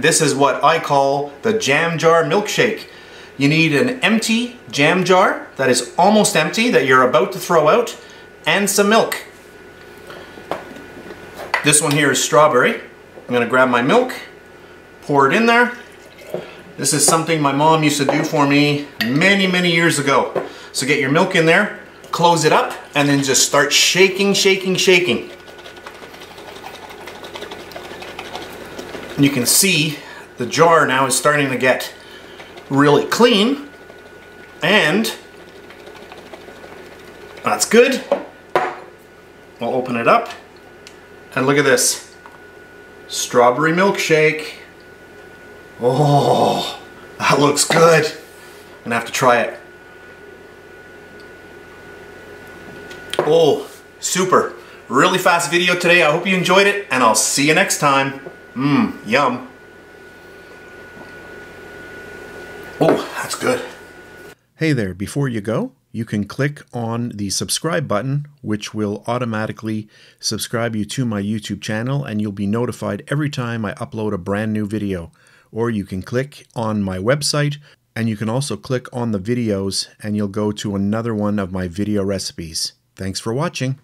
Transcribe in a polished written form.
This is what I call the jam jar milkshake. You need an empty jam jar that is almost empty, that you're about to throw out, and some milk. This one here is strawberry. I'm going to grab my milk, pour it in there. This is something my mom used to do for me many years ago. So get your milk in there, close it up, and then just start shaking. And you can see the jar now is starting to get really clean, and that's good. We'll open it up, and look at this. Strawberry milkshake. Oh, that looks good. I'm gonna have to try it. Oh, super. Really fast video today. I hope you enjoyed it, and I'll see you next time. Yum. Oh, that's good. Hey there, before you go, you can click on the subscribe button, which will automatically subscribe you to my YouTube channel, and you'll be notified every time I upload a brand new video. Or you can click on my website, and you can also click on the videos, and you'll go to another one of my video recipes. Thanks for watching.